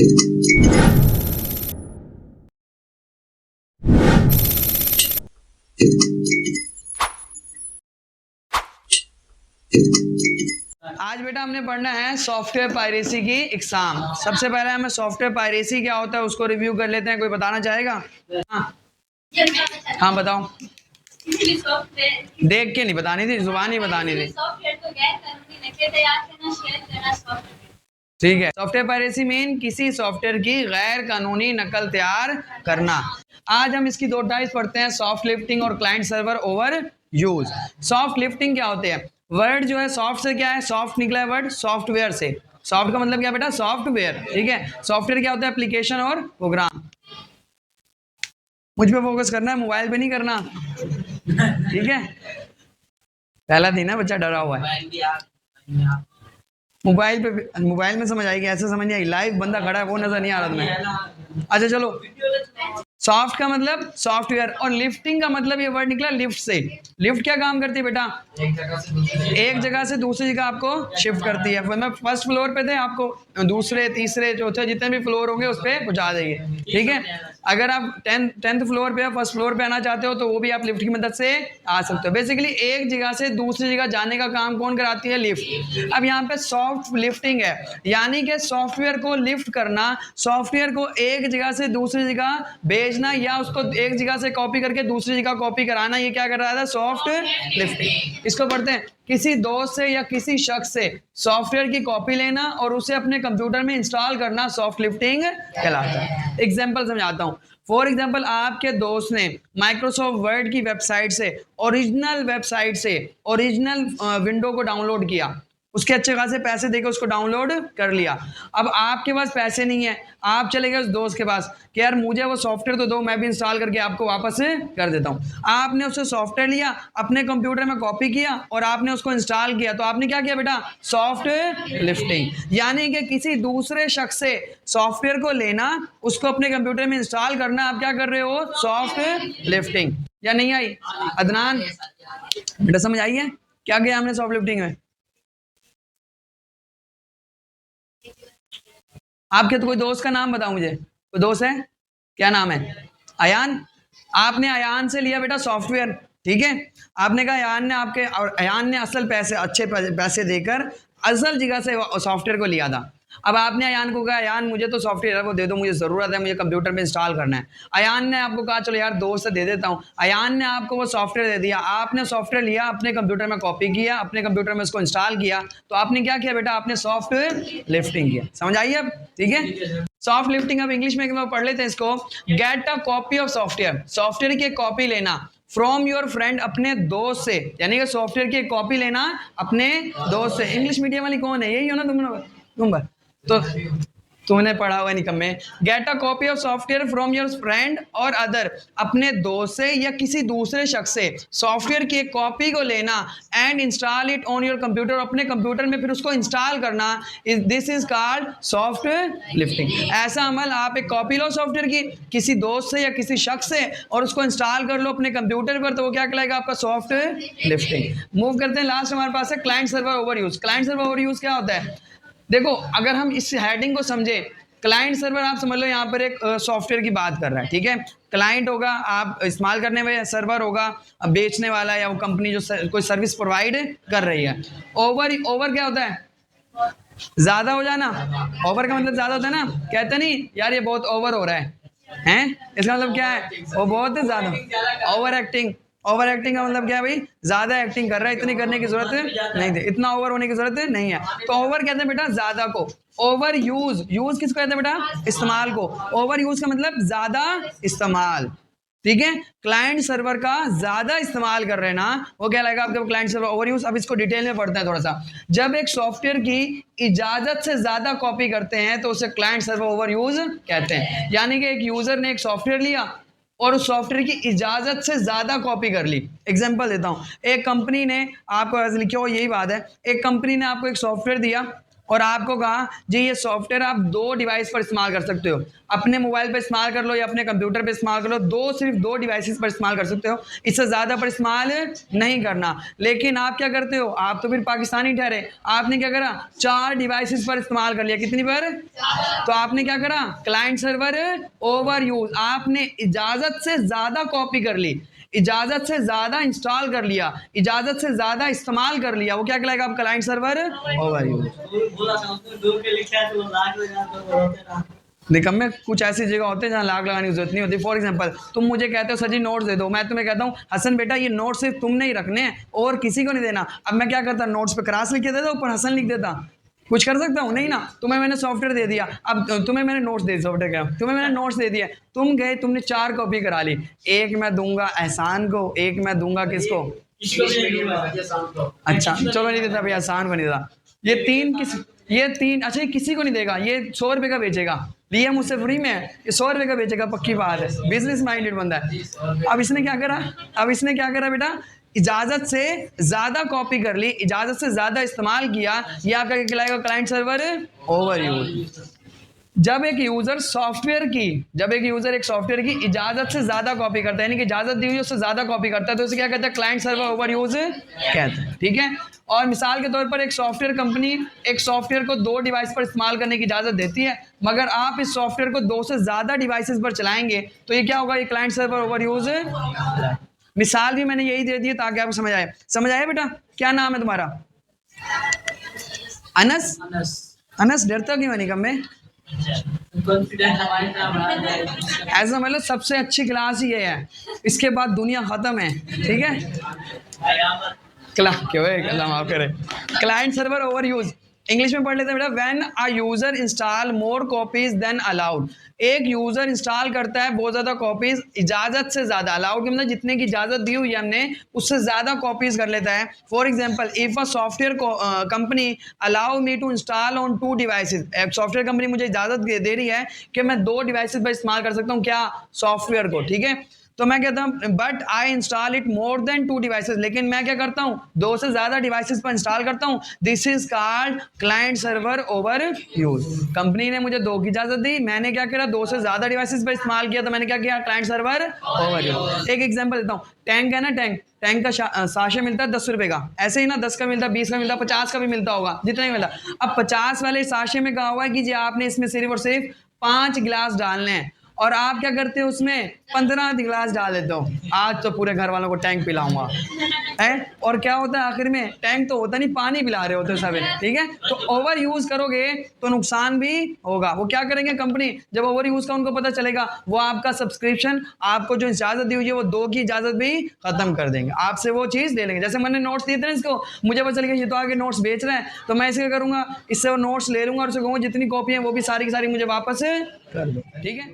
आज बेटा हमने पढ़ना है सॉफ्टवेयर पायरेसी की एग्जाम। सबसे पहले हमें सॉफ्टवेयर पायरेसी क्या होता है उसको रिव्यू कर लेते हैं। कोई बताना चाहेगा? हाँ बताओ। देख के नहीं बतानी थी, जुबान ही बतानी थी। ठीक है, सॉफ्टवेयर पायरेसी मीन किसी सॉफ्टवेयर की गैर कानूनी नकल तैयार करना। आज हम इसकी दो टाइप्स पढ़ते हैं, सॉफ्ट लिफ्टिंग और client server over use. Soft lifting क्या होते हैं? वर्ड जो है सॉफ्ट से क्या है, सॉफ्ट निकला है वर्ड सॉफ्टवेयर से। सॉफ्ट का मतलब क्या बेटा? सॉफ्टवेयर। ठीक है, सॉफ्टवेयर क्या होता है? एप्लीकेशन और प्रोग्राम। मुझ पे फोकस करना है, मोबाइल पे नहीं करना। ठीक है, पहला दिन है, बच्चा डरा हुआ है। मोबाइल पे, मोबाइल में समझ आएगी, ऐसे समझ नहीं आएगी। लाइव बंदा खड़ा है वो नजर नहीं आ रहा तुम्हें। अच्छा चलो, सॉफ्ट का मतलब सॉफ्टवेयर और लिफ्टिंग का मतलब ये वर्ड निकला लिफ्ट से। लिफ्ट क्या काम करती है बेटा? एक जगह से दूसरी जगह आपको शिफ्ट करती है। मतलब फर्स्ट फ्लोर पे थे, आपको दूसरे तीसरे चौथे जितने भी फ्लोर होंगे उस पर पहुंचा देंगे। ठीक है, अगर आप टेंथ फ्लोर पे फर्स्ट फ्लोर पे आना चाहते हो तो वो भी आप लिफ्ट की मदद से आ सकते हो। बेसिकली एक जगह से दूसरी जगह जाने का काम कौन कराती है? लिफ्ट। अब यहाँ पे सॉफ्ट लिफ्टिंग है, यानी कि सॉफ्टवेयर को लिफ्ट करना, सॉफ्टवेयर को एक जगह से दूसरी जगह भेजना या उसको एक जगह से कॉपी करके दूसरी जगह कॉपी कराना, ये क्या कर रहा था? Soft lifting. इसको पढ़ते हैं, किसी दोस्त से या किसी शख्स से सॉफ्टवेयर की कॉपी लेना और उसे अपने कंप्यूटर में इंस्टॉल करना सॉफ्ट लिफ्टिंग कहलाता है। एग्जांपल समझाता हूं। फॉर एग्जांपल, आपके दोस्त ने माइक्रोसॉफ्ट वर्ड की वेबसाइट से, ओरिजिनल वेबसाइट से ओरिजिनल विंडो को डाउनलोड किया, उसके अच्छे खासे पैसे देकर उसको डाउनलोड कर लिया। अब आपके पास पैसे नहीं है, आप चले गए उस दोस्त के पास कि यार मुझे वो सॉफ्टवेयर तो दो, मैं भी इंस्टॉल करके आपको वापस कर देता हूं। आपने उससे सॉफ्टवेयर लिया, अपने कंप्यूटर में कॉपी किया और आपने उसको इंस्टॉल किया। तो आपने क्या किया बेटा? Soft lifting. यानी कि किसी दूसरे शख्स से सॉफ्टवेयर को लेना, उसको अपने कंप्यूटर में इंस्टॉल करना, आप क्या कर रहे हो? Soft lifting. या नहीं आई अदनान? बेटा समझ आई है क्या किया हमने सॉफ्ट लिफ्टिंग में? आपके तो कोई दोस्त का नाम बताओ मुझे, कोई दोस्त है? क्या नाम है? अयान। आपने अयान से लिया बेटा सॉफ्टवेयर। ठीक है, आपने कहा अयान ने आपके, और अयान ने असल पैसे, अच्छे पैसे देकर असल जगह से सॉफ्टवेयर को लिया था। अब आपने अयान को कहा अयान मुझे तो सॉफ्टवेयर को दे दो, मुझे ज़रूरत है, मुझे कंप्यूटर में इंस्टॉल करना है। अयान ने आपको कहा चलो यार दोस्त से दे देता हूँ। अयान ने आपको वो सॉफ्टवेयर दे दिया, आपने सॉफ्टवेयर लिया, अपने कंप्यूटर में कॉपी किया, अपने कंप्यूटर में उसको इंस्टॉल किया। तो आपने क्या किया बेटा? आपने सॉफ्ट लिफ्टिंग किया। समझ आइए अब? ठीक है, सॉफ्ट लिफ्टिंग अब इंग्लिश में पढ़ लेते हैं इसको। Get a copy of software, software की कॉपी लेना फ्रॉम योर फ्रेंड, अपने दोस्त से। यानी कि सॉफ्टवेयर की कॉपी लेना अपने दोस्त से। इंग्लिश मीडियम वाली कौन है? यही हो ना तुम तो तूने पढ़ा हुआ निकम्मे। Get a copy of software from your friend और अदर, अपने दोस्त से या किसी दूसरे शख्स से सॉफ्टवेयर की एक कॉपी को लेना and install it on your computer, अपने कंप्यूटर में फिर उसको इंस्टॉल करना। This is called soft lifting. ऐसा अमल, आप एक कॉपी लो सॉफ्टवेयर की किसी दोस्त से या किसी शख्स से और उसको इंस्टॉल कर लो अपने कंप्यूटर पर, तो वो क्या कहलाएगा? आपका सॉफ्ट लिफ्टिंग। मूव करते हैं, लास्ट हमारे पास है client server over use. Client server over use क्या होता है? देखो, अगर हम इस हेडिंग को समझे, क्लाइंट सर्वर आप समझ लो यहाँ पर एक सॉफ्टवेयर की बात कर रहा है। ठीक है, क्लाइंट होगा आप इस्तेमाल करने वाले, सर्वर होगा बेचने वाला या वो कंपनी जो कोई सर्विस प्रोवाइड कर रही है। ओवर, ओवर क्या होता है? ज्यादा हो जाना। ओवर का मतलब ज्यादा होता है ना, कहते नहीं यार ये बहुत ओवर हो रहा है, हैं? इसका मतलब क्या है? वो बहुत ज्यादा ओवर एक्टिंग। ओवर एक्टिंग का मतलब क्या है भाई? ज्यादा एक्टिंग कर रहा है, इतनी करने की जरूरत नहीं थी, इतना ओवर होने की जरूरत नहीं है। तो ओवर कहते हैं बेटा ज्यादा को। ओवर यूज, यूज किसको कहते हैं बेटा? इस्तेमाल को। ओवर यूज का मतलब ज्यादा इस्तेमाल। ठीक है, क्लाइंट सर्वर का ज्यादा इस्तेमाल कर रहे हैं ना, वो क्या लगेगा आपके? Client server over use. अब इसको डिटेल में पढ़ते हैं थोड़ा सा। जब एक सॉफ्टवेयर की इजाजत से ज्यादा कॉपी करते हैं तो उसे क्लाइंट सर्वर ओवर यूज कहते हैं। यानी कि एक यूजर ने एक सॉफ्टवेयर लिया और उस सॉफ्टवेयर की इजाजत से ज्यादा कॉपी कर ली। एग्जांपल देता हूं, एक कंपनी ने आपको लिखे हो, यही बात है, एक कंपनी ने आपको एक सॉफ्टवेयर दिया और आपको कहा जी ये सॉफ्टवेयर आप 2 डिवाइस पर इस्तेमाल कर सकते हो, अपने मोबाइल पर इस्तेमाल कर लो या अपने कंप्यूटर पर इस्तेमाल कर लो, सिर्फ 2 डिवाइसेस पर इस्तेमाल कर सकते हो, इससे ज़्यादा पर इस्तेमाल नहीं करना। लेकिन आप क्या करते हो, आप तो फिर पाकिस्तानी ठहरे, आपने क्या करा 4 डिवाइसेस पर इस्तेमाल कर लिया। कितनी पर? तो आपने क्या करा, क्लाइंट सर्वर ओवर यूज, आपने इजाज़त से ज़्यादा कॉपी कर ली, इजाजत से ज्यादा इंस्टॉल कर लिया, इजाजत से ज्यादा इस्तेमाल कर लिया, वो क्या कहलाएगा, आप क्लाइंट सर्वर ओवर यूज। निकम्मे कुछ ऐसी जगह होते हैं जहाँ लाख लगाने की जरूरत नहीं होती। फॉर एग्जांपल तुम मुझे कहते हो सर जी नोट्स दे दो, मैं तुम्हें कहता हूँ हसन बेटा ये नोट्स सिर्फ तुमने ही रखने हैं और किसी को नहीं देना। अब मैं क्या करता, नोट्स पे क्रास लिख के देता, ऊपर हसन लिख देता, कुछ कर सकता हूँ नहीं ना। तुम्हें मैंने सॉफ्टवेयर दे दिया, अब तुम्हें मैंने नोट्स दे दिया, सॉफ्टवेयर क्या, तुम्हें मैंने नोट्स दे दिया, तुम गए तुमने 4 कॉपी करा ली, एक मैं दूंगा एहसान को, एक मैं दूंगा किसको, अच्छा चलो नहीं देता भैया, एहसान को नहीं देता, ये 3 अच्छा ये किसी को नहीं देगा, ये 100 रुपये का बेचेगा, लिया मुझसे फ्री में, ये 100 रुपये का बेचेगा, पक्की बात है, बिजनेस माइंडेड बंदा है। अब इसने क्या करा बेटा, इजाजत से ज्यादा कॉपी कर ली, इजाजत से ज्यादा इस्तेमाल किया, ये आपका क्या कहलाएगा, क्लाइंट सर्वर ओवर यूज। जब एक यूजर एक सॉफ्टवेयर की इजाजत से ज्यादा कॉपी करता है, यानी कि इजाजत दी हुई उससे ज्यादा कॉपी करता है, तो उसे क्या कहते हैं, क्लाइंट सर्वर ओवर यूज कहते हैं, ठीक है। और मिसाल के तौर पर एक सॉफ्टवेयर कंपनी एक सॉफ्टवेयर को 2 डिवाइस पर इस्तेमाल करने की इजाजत देती है, मगर आप इस सॉफ्टवेयर को 2 से ज्यादा डिवाइसेस पर चलाएंगे तो ये क्या होगा, ये क्लाइंट सर्वर ओवर यूज। मिसाल भी मैंने यही दे दी ताकि आपको समझ आए बेटा। क्या नाम है तुम्हारा? अनस डरता क्यों नहीं कम में? ऐसा मतलब सबसे अच्छी क्लास ये है, इसके बाद दुनिया खत्म है, ठीक है। Client server over use English में पढ़ लेते हैं बेटा। When a user install more copies than allowed, एक यूजर इंस्टॉल करता है बहुत ज्यादा कॉपीज, इजाजत से ज्यादा, अलाउड मतलब जितने की इजाजत दी हुई है हमने उससे ज्यादा कॉपीज कर लेता है। For example if a software company allow me to install on 2 devices, एक सॉफ्टवेयर कंपनी मुझे इजाजत दे रही है कि मैं 2 डिवाइसेस पर इस्तेमाल कर सकता हूँ क्या, सॉफ्टवेयर को, ठीक है। तो मैं कहता हूँ but I install it more than 2 devices, लेकिन मैं क्या करता हूँ 2 से ज्यादा डिवाइसेस पर इंस्टॉल करता हूँ, this is called client server over use. Company ने मुझे 2 की इजाजत दी, मैंने क्या किया 2 से ज्यादा डिवाइसेस पर इस्तेमाल किया, तो मैंने क्या किया, क्लाइंट सर्वर ओवर यूज। एक एग्जांपल देता हूँ, टैंक है ना, टैंक का साशे मिलता है 10 रुपए का, ऐसे ही ना 10 का मिलता है, 20 का मिलता है, 50 का भी मिलता होगा, जितना ही मिलता। अब 50 वाले साशे में कहा हुआ है कि जी आपने इसमें सिर्फ और सिर्फ 5 गिलास डालने हैं, और आप क्या करते हो उसमें 15 गिलास डाल देते हो, आज तो पूरे घर वालों को टैंक पिलाऊंगा है। और क्या होता है आखिर में, टैंक तो होता नहीं, पानी पिला रहे होते सब, ठीक है। तो ओवर यूज करोगे तो नुकसान भी होगा। वो क्या करेंगे कंपनी, जब ओवर यूज का उनको पता चलेगा, वो आपका सब्सक्रिप्शन, आपको जो इजाजत दी हुई है वो 2 की इजाजत भी खत्म कर देंगे, आपसे वो चीज ले लेंगे। जैसे मैंने नोट्स दिए थे ना इसको, मुझे पता चल गया ये तो आगे नोट्स बेच रहे हैं, तो मैं इसे क्या करूंगा, इससे वो नोट्स ले लूंगा और उसे कहूँगा जितनी कॉपी है वो भी सारी की सारी मुझे वापस कर दो, ठीक है।